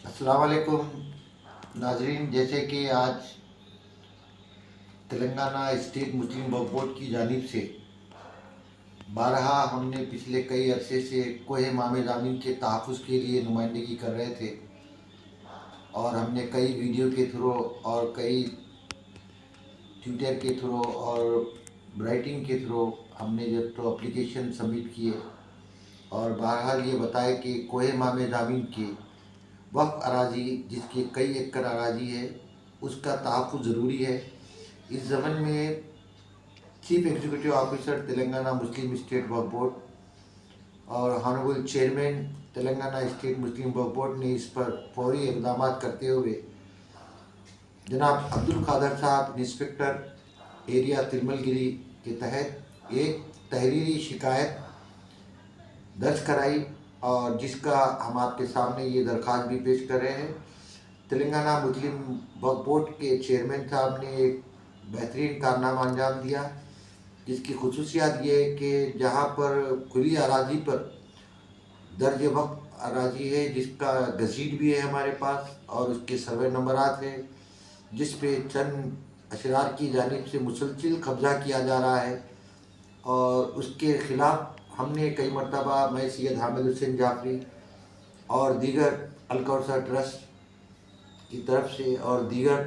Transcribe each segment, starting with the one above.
अस्सलाम वालेकुम नाजरीन। जैसे कि आज तेलंगाना स्टेट मुस्लिम वक्फ बोर्ड की जानिब से बारहा हमने पिछले कई अरसे से कोहे इमाम ज़ामीन के तहफ़्फ़ुज़ के लिए नुमाइंदगी कर रहे थे और हमने कई वीडियो के थ्रू और कई ट्विटर के थ्रू और राइटिंग के थ्रू हमने जब तो एप्लीकेशन सबमिट किए और बहरहाल ये बताया कि कोहे इमाम ज़ामीन के वक्फ अराजी जिसके कई एकड़ अराजी है उसका तहफ़्फ़ुज़ ज़रूरी है। इस ज़मन में chief executive officer Telangana Muslim state Waqf board और honourable chairman Telangana state Muslim Waqf board ने इस पर फौरी इक़दाम करते हुए जनाब अब्दुल कादर साहब इंस्पेक्टर एरिया तिरमलगिरी के तहत एक तहरीरी शिकायत दर्ज कराई और जिसका हम आपके सामने ये दरख्वास्त भी पेश कर रहे हैं। तेलंगाना मुस्लिम वक्फ बोर्ड के चेयरमैन साहब ने एक बेहतरीन कारनामा अंजाम दिया जिसकी खसूसियात ये है कि जहाँ पर खुली अराजी पर दर्ज वक्त अराजी है जिसका गज़ीट भी है हमारे पास और उसके सर्वे नंबरात हैं जिस पे चंद अशरार की जानिब से मुसलसिल कब्ज़ा किया जा रहा है और उसके ख़िलाफ़ हमने कई मरतबा मैं सैयद हामिद हुसैन जाफरी और दीगर अल-कौसर ट्रस्ट की तरफ से और दीगर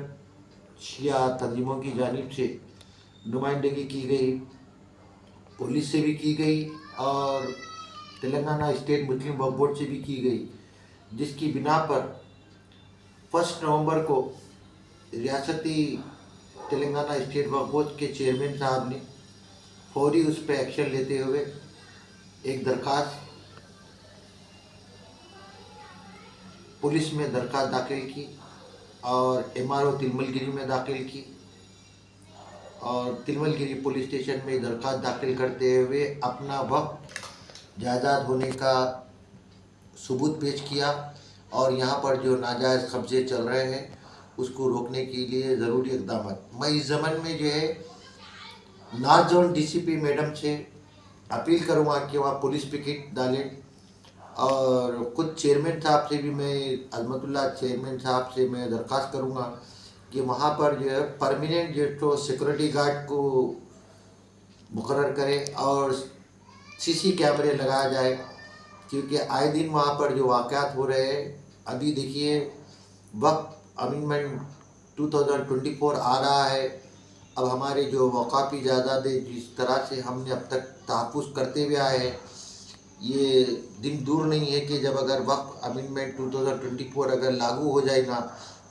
शिया तंजीमों की जानिब से नुमाइंदगी की गई, पुलिस से भी की गई और तेलंगाना स्टेट मुस्लिम वक्फ बोर्ड से भी की गई, जिसकी बिना पर 1 नवंबर को रियासती तेलंगाना स्टेट वक्फ बोर्ड के चेयरमैन साहब ने फौरी उस पर एक्शन लेते हुए एक दरख्वास्त पुलिस में दरख्वास्त दाखिल की और MRO तिरमलगिरी में दाखिल की और तिरमलगिरी पुलिस स्टेशन में दरख्वास्त दाखिल करते हुए अपना वक्त जायदाद होने का सबूत पेश किया और यहाँ पर जो नाजायज़ कब्ज़े चल रहे हैं उसको रोकने के लिए ज़रूरी इक़दाम। मैं इस ज़मन में जो है नॉर्थ जोन DCP मैडम से अपील करूँगा कि वहाँ पुलिस पिकेट डालें और खुद चेयरमैन साहब से भी मैं अज़मतुल्लाह चेयरमैन साहब से मैं दरख्वास्त करूँगा कि वहाँ पर जो है परमानेंट जो तो सिक्योरिटी गार्ड को मुकर्रर करें और CC कैमरे लगाया जाए क्योंकि आए दिन वहाँ पर जो वाक़यात हो रहे हैं। अभी देखिए वक्त अमेंडमेंट 2024 आ रहा है। अब हमारे जो वक़ाफ़ी जायदादें जिस तरह से हमने अब तक तहफ़्फ़ुज़ करते हुए आए हैं ये दिन दूर नहीं है कि जब अगर वक्त अमेंडमेंट 2024 अगर लागू हो जाएगा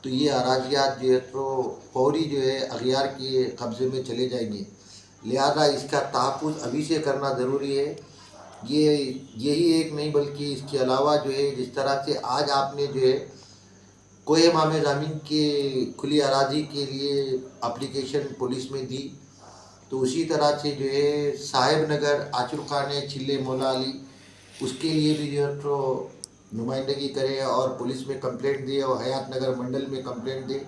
तो ये अराजियात जो है तो फौरी जो है अगयार के कब्ज़े में चले जाएंगे। लिहाजा इसका तहफ़्फ़ुज़ अभी से करना ज़रूरी है। यही एक नहीं बल्कि इसके अलावा जो है जिस तरह से आज आपने जो है कोहे इमाम ज़ामीन के खुली अराजी के लिए एप्लीकेशन पुलिस में दी तो उसी तरह से जो है साहिब नगर आचुर खाने चिल्ले मौला अली उसके लिए भी जो है तो नुमाइंदगी करें और पुलिस में कंप्लेंट दे और हयात नगर मंडल में कंप्लेंट दे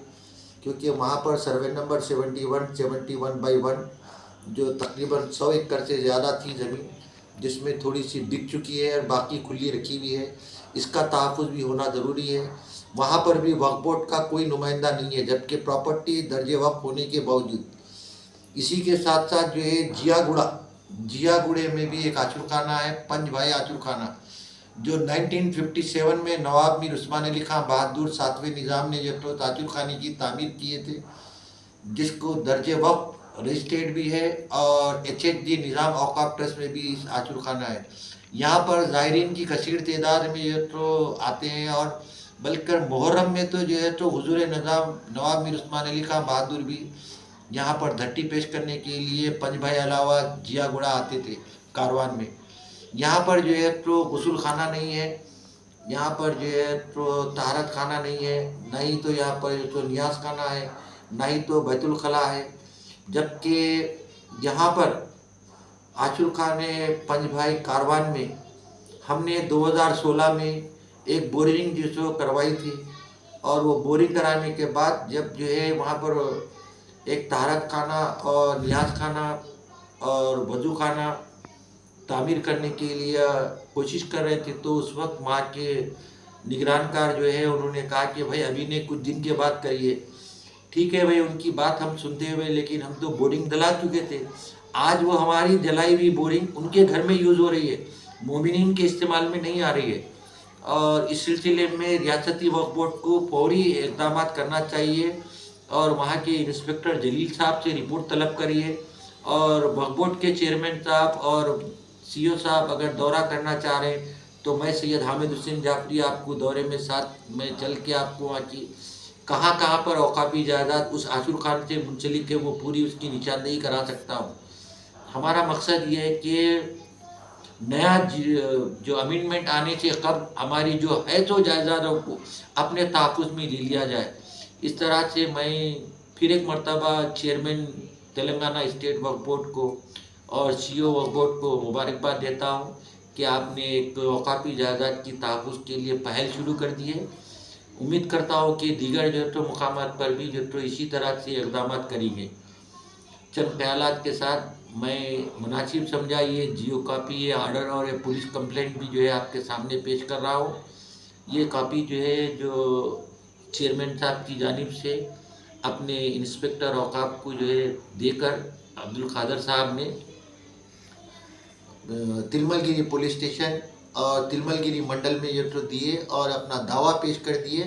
क्योंकि वहाँ पर सर्वे नंबर 71/1 जो तकरीबन 100 एकड़ से ज़्यादा थी ज़मीन जिसमें थोड़ी सी बिक चुकी है और बाकी खुली रखी हुई है, इसका तहफ़्फ़ुज़ भी होना ज़रूरी है। वहाँ पर भी वक्फ बोर्ड का कोई नुमाइंदा नहीं है जबकि प्रॉपर्टी दर्जे वक्फ होने के बावजूद। इसी के साथ साथ जो है जियागुड़े में भी एक आचुर खाना है, पंच भाई आचुर खाना जो 1957 में नवाब मीर उस्मान अली खां बहादुर 7वें निज़ाम ने जब तो आचुर खाने की तामीर किए थे जिसको दर्जे वक्त रजिस्टर्ड भी है और HHD निज़ाम औकाफ ट्रस्ट में भी इस आचुर खाना है। यहाँ पर ज़ायरीन की कसीर तादाद में जो तो आते हैं और बल्कि मुहर्रम में तो जो है तो हुजूर निज़ाम नवाब मीर उस्मान अली खां बहादुर भी यहाँ पर धट्टी पेश करने के लिए पंच भाई अलावा जियागुड़ा आते थे कारवान में। यहाँ पर जो है तो गुस्ल खाना नहीं है, यहाँ पर जो है तो तहारत खाना नहीं है, ना ही तो यहाँ पर जो तो नियाज खाना है, ना ही तो बैतुल खला है। जबकि यहाँ पर आचुर खाने पंच भाई कारवान में हमने 2016 में एक बोरिंग जो सो करवाई थी और वो बोरिंग कराने के बाद जब जो है वहाँ पर एक तहारत खाना और नियाज खाना और वजू खाना तामीर करने के लिए कोशिश कर रहे थे तो उस वक्त वहाँ के نگران کار جو ہے انہوں نے کہا کہ بھائی ابھی نے کچھ دن کے بعد کریے. ٹھیک ہے بھائی، ان کی بات ہم سنتے ہوئے، لیکن ہم تو بورنگ ڈلا چکے تھے. آج وہ ہماری جلائی ہوئی بورنگ ان کے گھر میں یوز ہو رہی ہے، مومنین کے استعمال میں نہیں آ رہی ہے. اور اس سلسلے میں ریاستی وقف بورڈ کو فوری اقدامات کرنا چاہیے اور وہاں کے انسپکٹر جلیل صاحب سے رپورٹ طلب کریے. اور وقف بورڈ کے چیئرمین صاحب اور سی او صاحب اگر دورہ کرنا چاہ رہے ہیں تو میں سید حامد حسین جعفری آپ کو دورے میں ساتھ میں چل کے آپ کو وہاں کی کہاں کہاں پر اوقافی جائیداد اس عاشور خان سے منسلک ہے وہ پوری اس کی نشاندہی کرا سکتا ہوں. ہمارا مقصد یہ ہے کہ نیا جو امینڈمنٹ آنے سے قبل ہماری جو ہے تو جائیدادوں کو اپنے تحفظ میں لے لیا جائے. اس طرح سے میں پھر ایک مرتبہ چیئرمین تلنگانہ اسٹیٹ وقف بورڈ کو اور سی او وقف بورڈ کو مبارکباد دیتا ہوں کہ آپ نے ایک اوقافی جائیداد کی تحفظ کے لیے پہل شروع کر دی ہے. امید کرتا ہوں کہ دیگر جو تو مقامات پر بھی جو تو اسی طرح سے اقدامات کریں گے. چند خیالات کے ساتھ میں مناسب سمجھا یہ جیو کاپی، یہ آرڈر اور یہ پولیس کمپلینٹ بھی جو ہے آپ کے سامنے پیش کر رہا ہوں. یہ کاپی جو ہے جو چیئرمین صاحب کی جانب سے اپنے انسپکٹر اوقاف کو جو ہے دے کر عبدالقادر صاحب نے تلمل گیری پولیس اسٹیشن اور تلمل گیری منڈل میں جو دیے اور اپنا دعویٰ پیش کر دیے.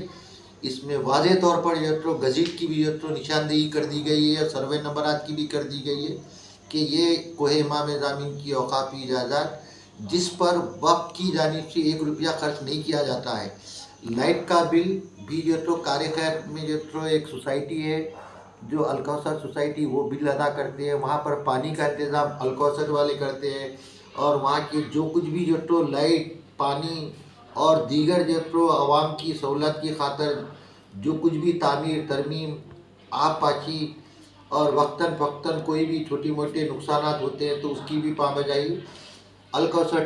اس میں واضح طور پر جو گزٹ کی بھی جو نشاندہی کر دی گئی ہے اور سروے نمبرات کی بھی کر دی گئی ہے کہ یہ کوہ امام زامین کی اوقافی جائیداد جس پر وقف کی جانب سے 1 روپیہ خرچ نہیں کیا جاتا ہے. لائٹ کا بل بھی جو کار خیر میں جو ایک سوسائٹی ہے جو الکوثر سوسائٹی، وہ بل ادا کرتے ہیں. وہاں پر پانی کا انتظام الکوثر والے کرتے ہیں اور وہاں کی جو کچھ بھی جو لائٹ، پانی اور دیگر جو عوام کی سہولت کی خاطر جو کچھ بھی تعمیر، ترمیم، آب پاشی اور وقتاً فوقتاً کوئی بھی چھوٹی موٹے نقصانات ہوتے ہیں تو اس کی بھی پابجائی الکوثر